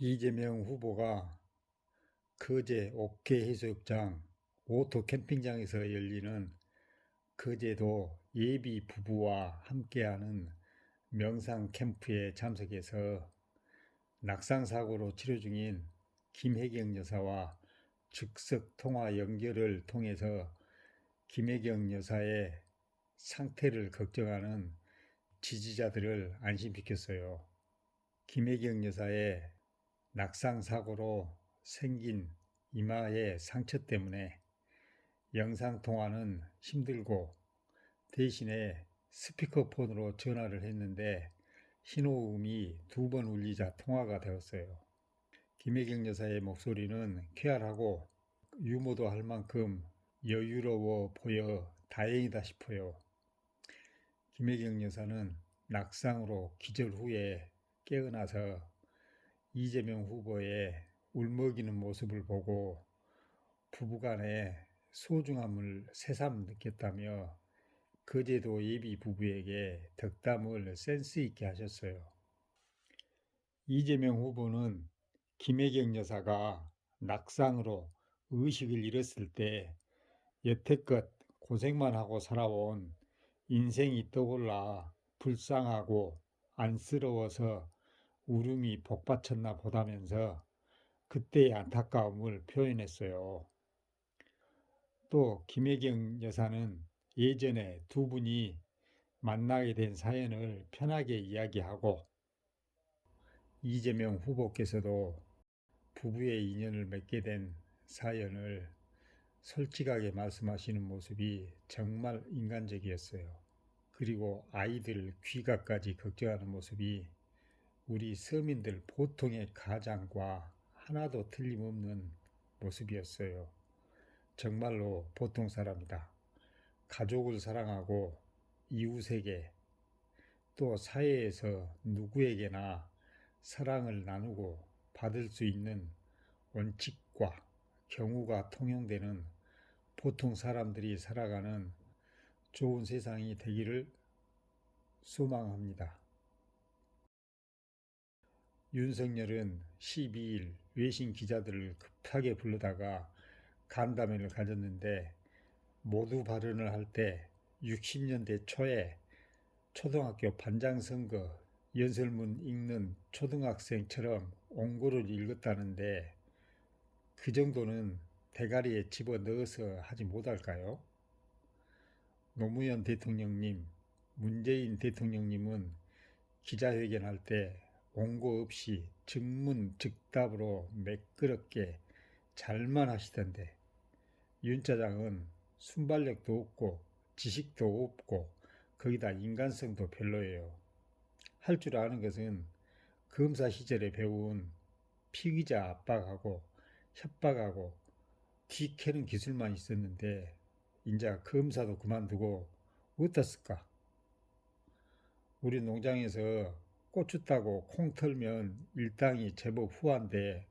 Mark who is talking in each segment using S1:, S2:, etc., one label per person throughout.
S1: 이재명 후보가 거제 옥계해수욕장 오토 캠핑장에서 열리는 거제도 예비 부부와 함께하는 명상 캠프에 참석해서 낙상 사고로 치료 중인 김혜경 여사와 즉석 통화 연결을 통해서 김혜경 여사의 상태를 걱정하는 지지자들을 안심시켰어요. 김혜경 여사의 낙상 사고로 생긴 이마의 상처 때문에 영상통화는 힘들고 대신에 스피커폰으로 전화를 했는데 신호음이 2번 울리자 통화가 되었어요. 김혜경 여사의 목소리는 쾌활하고 유머도 할 만큼 여유로워 보여 다행이다 싶어요. 김혜경 여사는 낙상으로 기절 후에 깨어나서 이재명 후보의 울먹이는 모습을 보고 부부간의 소중함을 새삼 느꼈다며 거제도 예비 부부에게 덕담을 센스 있게 하셨어요. 이재명 후보는 김혜경 여사가 낙상으로 의식을 잃었을 때 여태껏 고생만 하고 살아온 인생이 떠올라 불쌍하고 안쓰러워서 울음이 복받쳤나 보다면서 그때의 안타까움을 표현했어요. 또 김혜경 여사는 예전에 두 분이 만나게 된 사연을 편하게 이야기하고 이재명 후보께서도 부부의 인연을 맺게 된 사연을 솔직하게 말씀하시는 모습이 정말 인간적이었어요. 그리고 아이들 귀가까지 걱정하는 모습이 우리 서민들 보통의 가장과 하나도 틀림없는 모습이었어요. 정말로 보통 사람이다. 가족을 사랑하고 이웃에게 또 사회에서 누구에게나 사랑을 나누고 받을 수 있는 원칙과 경우가 통용되는 보통 사람들이 살아가는 좋은 세상이 되기를 소망합니다. 윤석열은 12일 외신 기자들을 급하게 불러다가 간담회를 가졌는데 모두 발언을 할 때 60년대 초에 초등학교 반장 선거 연설문 읽는 초등학생처럼 옹고를 읽었다는데 그 정도는 대가리에 집어넣어서 하지 못할까요? 노무현 대통령님, 문재인 대통령님은 기자회견할 때 옹고 없이 즉문즉답으로 매끄럽게 잘만 하시던데 윤 차장은 순발력도 없고 지식도 없고 거기다 인간성도 별로예요. 할 줄 아는 것은 검사 시절에 배운 피의자 압박하고 협박하고 뒤캐는 기술만 있었는데 인자 검사도 그만두고 어디다 쓸까? 우리 농장에서 고추 따고 콩 털면 일당이 제법 후한데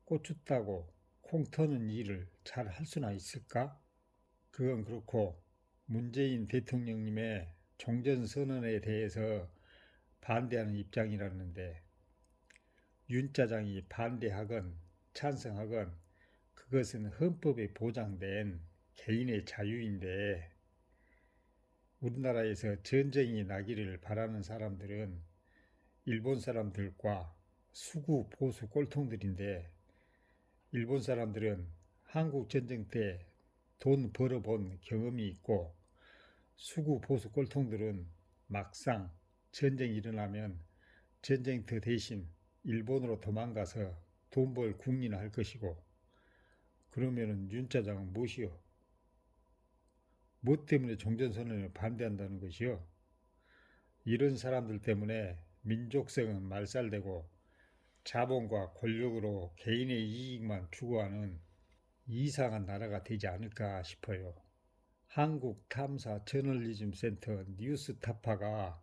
S1: 고추 따고 콩 터는 일을 잘 할 수나 있을까? 그건 그렇고 문재인 대통령님의 종전선언에 대해서 반대하는 입장이라는데 윤 짜장이 반대하건 찬성하건 그것은 헌법에 보장된 개인의 자유인데 우리나라에서 전쟁이 나기를 바라는 사람들은 일본 사람들과 수구 보수 꼴통들인데 일본 사람들은 한국 전쟁 때 돈 벌어본 경험이 있고 수구 보수 꼴통들은 막상 전쟁이 일어나면 전쟁터 대신 일본으로 도망가서 돈 벌 국리나 할 것이고 그러면은 윤짜장은 무엇이요? 뭐 때문에 종전선언에 반대한다는 것이요? 이런 사람들 때문에 민족성은 말살되고 자본과 권력으로 개인의 이익만 추구하는 이상한 나라가 되지 않을까 싶어요. 한국탐사 저널리즘 센터 뉴스타파가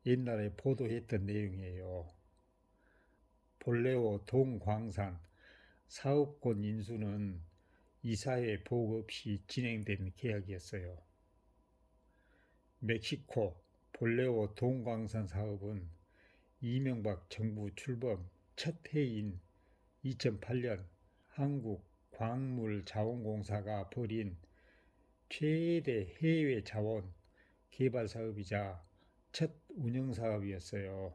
S1: 옛날에 보도했던 내용이에요. 볼레오 동광산 사업권 인수는 이사회 보고 없이 진행된 계약이었어요. 멕시코 볼레오 동광산 사업은 이명박 정부 출범 첫 해인 2008년 한국광물자원공사가 벌인 최대 해외 자원 개발 사업이자 첫 운영 사업이었어요.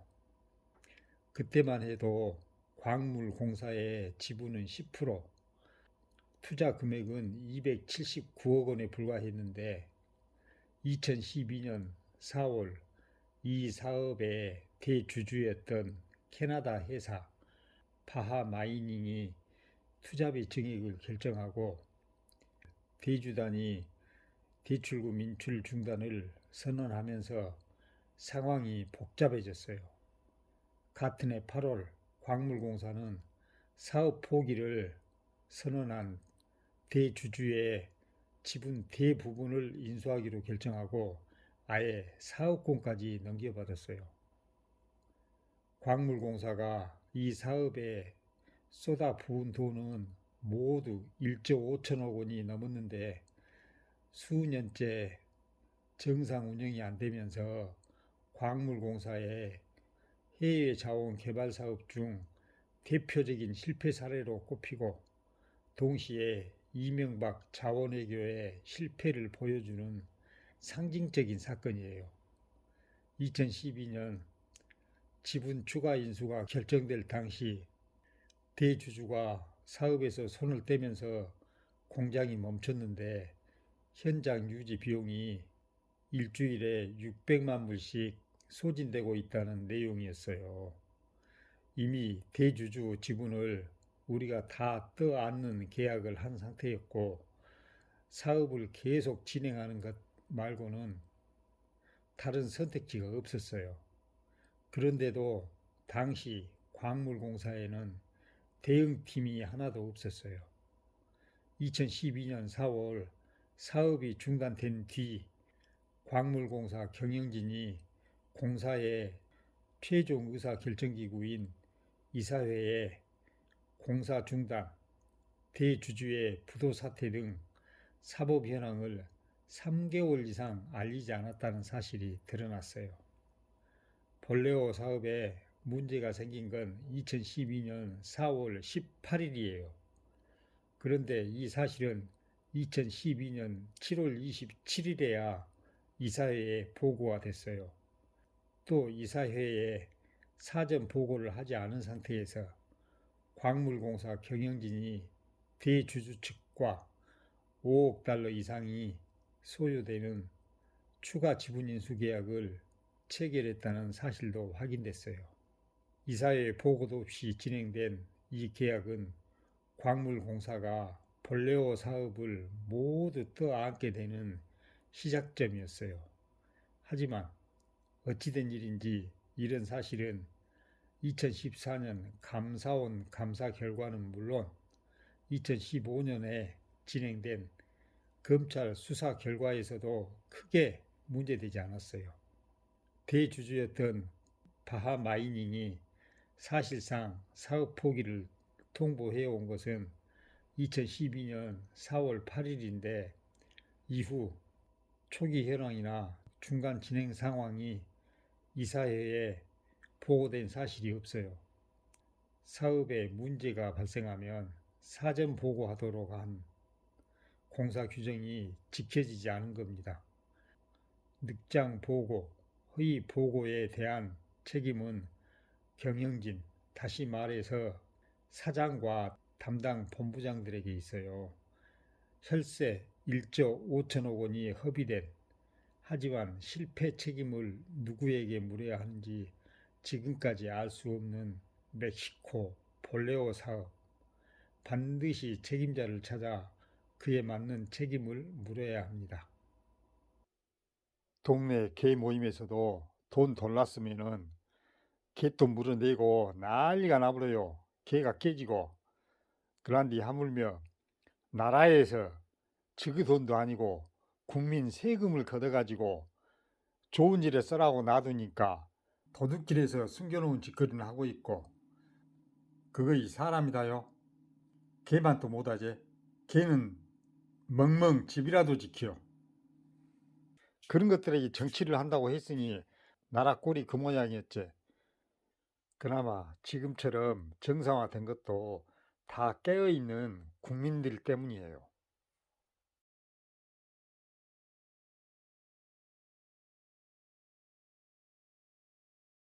S1: 그때만 해도 광물공사의 지분은 10%, 투자 금액은 279억 원에 불과했는데 2012년 4월 이 사업의 대주주였던 캐나다 회사 바하마이닝이 투자비 증액을 결정하고 대주단이 대출금 인출 중단을 선언하면서 상황이 복잡해졌어요. 같은 해 8월 광물공사는 사업 포기를 선언한 대주주의 지분 대부분을 인수하기로 결정하고 아예 사업권까지 넘겨받았어요. 광물공사가 이 사업에 쏟아부은 돈은 모두 1조 5천억 원이 넘었는데 수년째 정상 운영이 안 되면서 광물공사의 해외 자원 개발 사업 중 대표적인 실패 사례로 꼽히고 동시에 이명박 자원외교의 실패를 보여주는 상징적인 사건이에요. 2012년 지분 추가 인수가 결정될 당시 대주주가 사업에서 손을 떼면서 공장이 멈췄는데 현장 유지 비용이 일주일에 600만 불씩 소진되고 있다는 내용이었어요. 이미 대주주 지분을 우리가 다 떠안는 계약을 한 상태였고 사업을 계속 진행하는 것 말고는 다른 선택지가 없었어요. 그런데도 당시 광물공사에는 대응팀이 하나도 없었어요. 2012년 4월 사업이 중단된 뒤 광물공사 경영진이 공사의 최종 의사결정기구인 이사회에 공사 중단, 대주주의 부도 사퇴 등 사법 현황을 3개월 이상 알리지 않았다는 사실이 드러났어요. 볼레오 사업에 문제가 생긴 건 2012년 4월 18일이에요. 그런데 이 사실은 2012년 7월 27일에야 이사회에 보고가 됐어요. 또 이사회에 사전 보고를 하지 않은 상태에서 광물공사 경영진이 대주주 측과 5억 달러 이상이 소요되는 추가 지분 인수 계약을 체결했다는 사실도 확인됐어요. 이사회 보고도 없이 진행된 이 계약은 광물공사가 볼레오 사업을 모두 떠안게 되는 시작점이었어요. 하지만 어찌된 일인지 이런 사실은 2014년 감사원 감사 결과는 물론 2015년에 진행된 검찰 수사 결과에서도 크게 문제되지 않았어요. 대주주였던 바하마이닝이 사실상 사업 포기를 통보해온 것은 2012년 4월 8일인데 이후 초기 현황이나 중간 진행 상황이 이사회에 보고된 사실이 없어요. 사업에 문제가 발생하면 사전 보고하도록 한 공사 규정이 지켜지지 않은 겁니다. 늑장 보고, 허위 보고에 대한 책임은 경영진, 다시 말해서 사장과 담당 본부장들에게 있어요. 혈세 1조 5천억 원이 허비된 하지만 실패 책임을 누구에게 물어야 하는지 지금까지 알 수 없는 멕시코 볼레오 사업. 반드시 책임자를 찾아 그에 맞는 책임을 물어야 합니다. 동네 개 모임에서도 돈 돌랐으면은 개돈 물어내고 난리가 나버려요. 개가 깨지고. 그런데 하물며 나라에서 지그 돈도 아니고 국민 세금을 걷어가지고 좋은 일에 쓰라고 놔두니까 도둑질해서 숨겨놓은 짓거리는 하고 있고 그거 이 사람이다요. 개만 또 못하지. 개는 멍멍 집이라도 지켜. 그런 것들에게 정치를 한다고 했으니 나라 꼴이 그 모양이었지. 그나마 지금처럼 정상화된 것도 다 깨어 있는 국민들 때문이에요.